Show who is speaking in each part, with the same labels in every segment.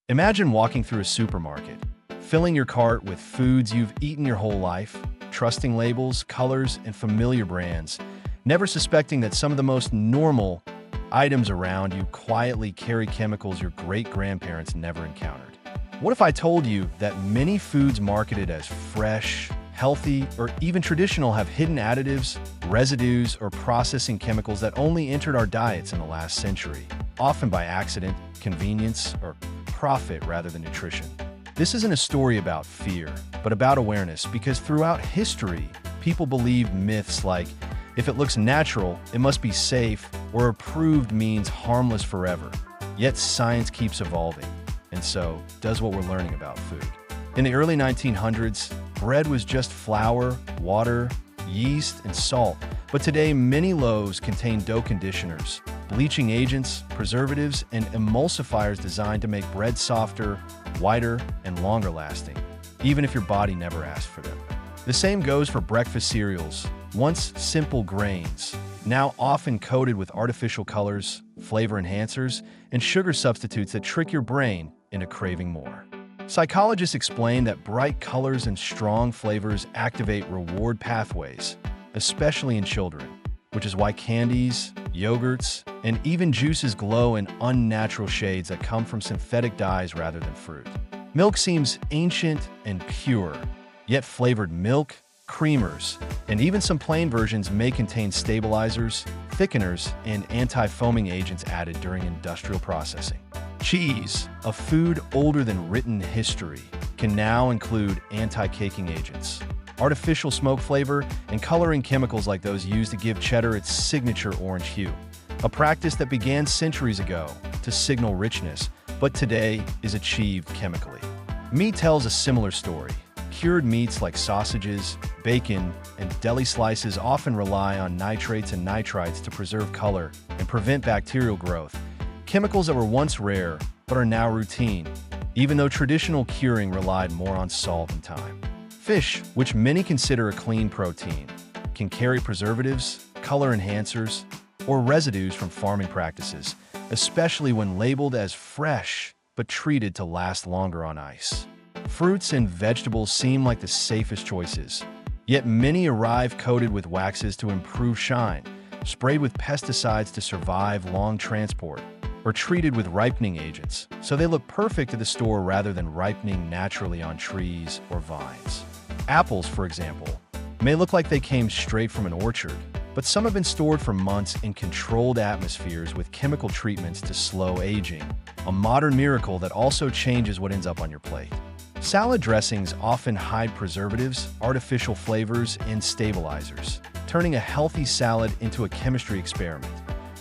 Speaker 1: Imagine walking through a supermarket, filling your cart with foods you've eaten your whole life, trusting labels, colors, and familiar brands, never suspecting that some of the most normal items around you quietly carry chemicals your great-grandparents never encountered. What if I told you that many foods marketed as fresh, healthy, or even traditional have hidden additives, residues, or processing chemicals that only entered our diets in the last century, often by accident, convenience, or profit rather than nutrition? This isn't a story about fear, but about awareness, because throughout history, people believed myths like, if it looks natural, it must be safe, or approved means harmless forever. Yet science keeps evolving, and so does what we're learning about food. In the early 1900s, bread was just flour, water, yeast, and salt, but today many loaves contain dough conditioners, bleaching agents, preservatives, and emulsifiers designed to make bread softer, whiter, and longer lasting, even if your body never asked for them. The same goes for breakfast cereals, once simple grains, now often coated with artificial colors, flavor enhancers, and sugar substitutes that trick your brain into craving more. Psychologists explain that bright colors and strong flavors activate reward pathways, especially in children, which is why candies, yogurts, and even juices glow in unnatural shades that come from synthetic dyes rather than fruit. Milk seems ancient and pure, yet flavored milk, creamers, and even some plain versions may contain stabilizers, thickeners, and anti-foaming agents added during industrial processing. Cheese, a food older than written history, can now include anti-caking agents, artificial smoke flavor, and coloring chemicals like those used to give cheddar its signature orange hue, a practice that began centuries ago to signal richness, but today is achieved chemically. Meat tells a similar story. Cured meats like sausages, bacon, and deli slices often rely on nitrates and nitrites to preserve color and prevent bacterial growth, chemicals that were once rare but are now routine, even though traditional curing relied more on salt and time. Fish, which many consider a clean protein, can carry preservatives, color enhancers, or residues from farming practices, especially when labeled as fresh but treated to last longer on ice. Fruits and vegetables seem like the safest choices, yet many arrive coated with waxes to improve shine, sprayed with pesticides to survive long transport, or treated with ripening agents, so they look perfect at the store rather than ripening naturally on trees or vines. Apples, for example, may look like they came straight from an orchard, but some have been stored for months in controlled atmospheres with chemical treatments to slow aging, a modern miracle that also changes what ends up on your plate. Salad dressings often hide preservatives, artificial flavors, and stabilizers, turning a healthy salad into a chemistry experiment,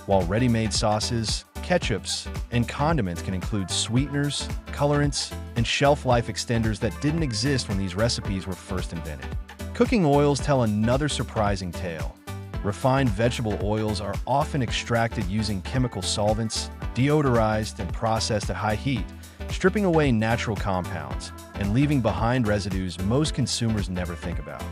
Speaker 1: while ready-made sauces, ketchups, and condiments can include sweeteners, colorants, and shelf life extenders that didn't exist when these recipes were first invented. Cooking oils tell another surprising tale. Refined vegetable oils are often extracted using chemical solvents, deodorized and processed at high heat, stripping away natural compounds and leaving behind residues most consumers never think about.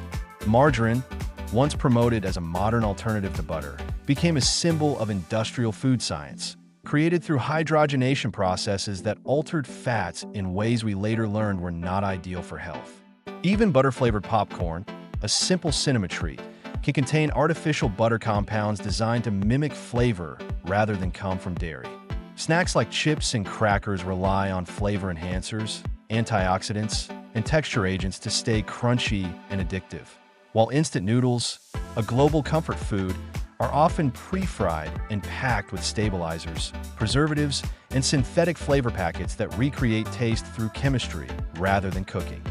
Speaker 1: Margarine, once promoted as a modern alternative to butter, became a symbol of industrial food science, created through hydrogenation processes that altered fats in ways we later learned were not ideal for health. Even butter-flavored popcorn, a simple cinema treat, can contain artificial butter compounds designed to mimic flavor rather than come from dairy. Snacks like chips and crackers rely on flavor enhancers, antioxidants, and texture agents to stay crunchy and addictive, while instant noodles, a global comfort food, are often pre-fried and packed with stabilizers, preservatives, and synthetic flavor packets that recreate taste through chemistry rather than cooking.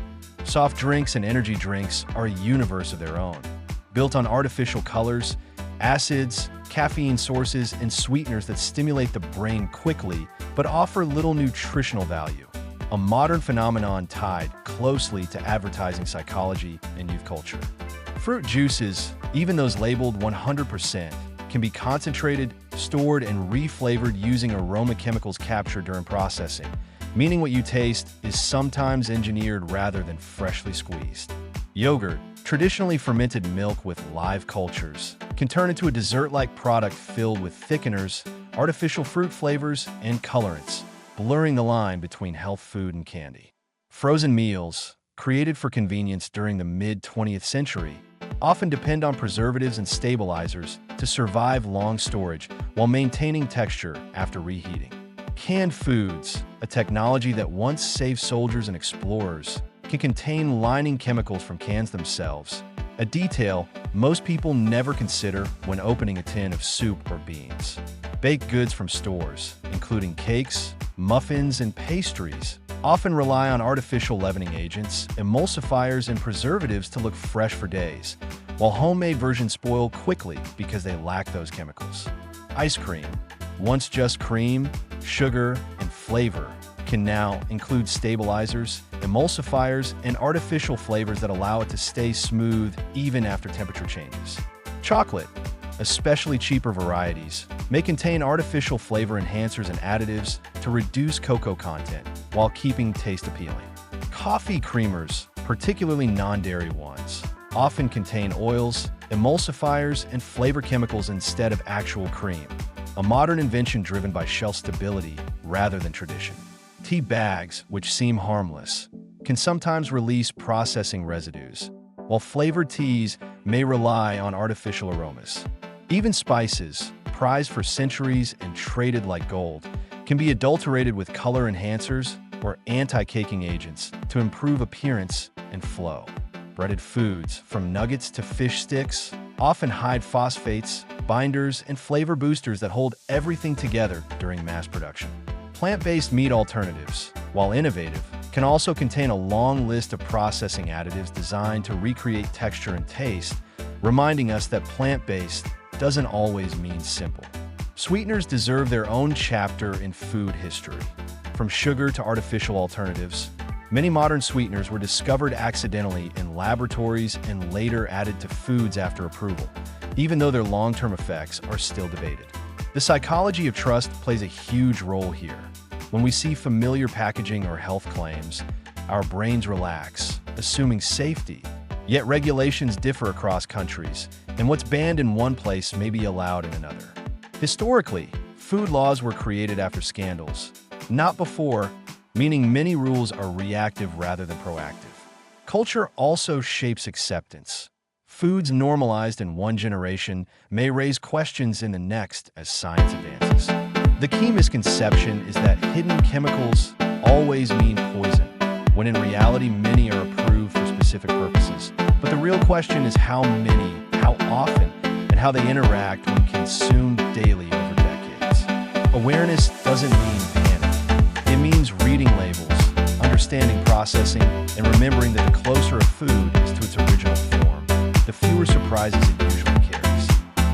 Speaker 1: Soft drinks and energy drinks are a universe of their own, built on artificial colors, acids, caffeine sources, and sweeteners that stimulate the brain quickly but offer little nutritional value, a modern phenomenon tied closely to advertising psychology and youth culture. Fruit juices, even those labeled 100%, can be concentrated, stored, and reflavored using aroma chemicals captured during processing, meaning what you taste is sometimes engineered rather than freshly squeezed. Yogurt, traditionally fermented milk with live cultures, can turn into a dessert-like product filled with thickeners, artificial fruit flavors, and colorants, blurring the line between health food and candy. Frozen meals, created for convenience during the mid-20th century, often depend on preservatives and stabilizers to survive long storage while maintaining texture after reheating. Canned foods, a technology that once saved soldiers and explorers, can contain lining chemicals from cans themselves, a detail most people never consider when opening a tin of soup or beans. Baked goods from stores, including cakes, muffins, and pastries, often rely on artificial leavening agents, emulsifiers, and preservatives to look fresh for days, while homemade versions spoil quickly because they lack those chemicals. Ice cream, once just cream, sugar, and flavor, can now include stabilizers, emulsifiers, and artificial flavors that allow it to stay smooth even after temperature changes. Chocolate, especially cheaper varieties, may contain artificial flavor enhancers and additives to reduce cocoa content while keeping taste appealing. Coffee creamers, particularly non-dairy ones, often contain oils, emulsifiers, and flavor chemicals instead of actual cream, a modern invention driven by shelf stability rather than tradition. Tea bags, which seem harmless, can sometimes release processing residues, while flavored teas may rely on artificial aromas. Even spices, prized for centuries and traded like gold, can be adulterated with color enhancers or anti-caking agents to improve appearance and flow. Breaded foods, from nuggets to fish sticks, often hide phosphates, binders, and flavor boosters that hold everything together during mass production. Plant-based meat alternatives, while innovative, can also contain a long list of processing additives designed to recreate texture and taste, reminding us that plant-based doesn't always mean simple. Sweeteners deserve their own chapter in food history. From sugar to artificial alternatives, many modern sweeteners were discovered accidentally in laboratories and later added to foods after approval, even though their long-term effects are still debated. The psychology of trust plays a huge role here. When we see familiar packaging or health claims, our brains relax, assuming safety. Yet regulations differ across countries, and what's banned in one place may be allowed in another. Historically, food laws were created after scandals, not before, meaning many rules are reactive rather than proactive. Culture also shapes acceptance. Foods normalized in one generation may raise questions in the next as science advances. The key misconception is that hidden chemicals always mean poison, when in reality many are approved for specific purposes. But the real question is how many, how often, and how they interact when consumed daily over decades. Awareness doesn't mean panic. It means reading labels, understanding processing, and remembering that the closer a food is to its original form, the fewer surprises it usually carries.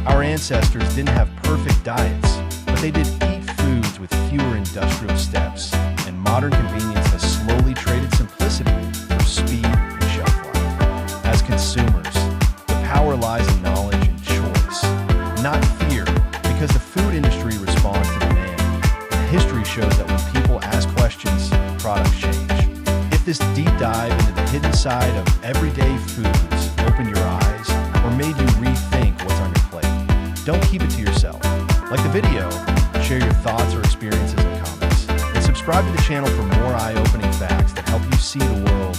Speaker 1: Our ancestors didn't have perfect diets, but they did eat foods with fewer industrial steps, and modern convenience has slowly traded simplicity for speed and shelf life. As consumers, the power lies in knowledge and choice, not fear, because the food industry responds to demand, and history shows that when people ask questions, products change. If this deep dive into the hidden side of everyday foods opened your eyes or made you rethink what's on your plate, don't keep it to yourself. Like the video, share your thoughts or experiences in comments, and subscribe to the channel for more eye-opening facts that help you see the world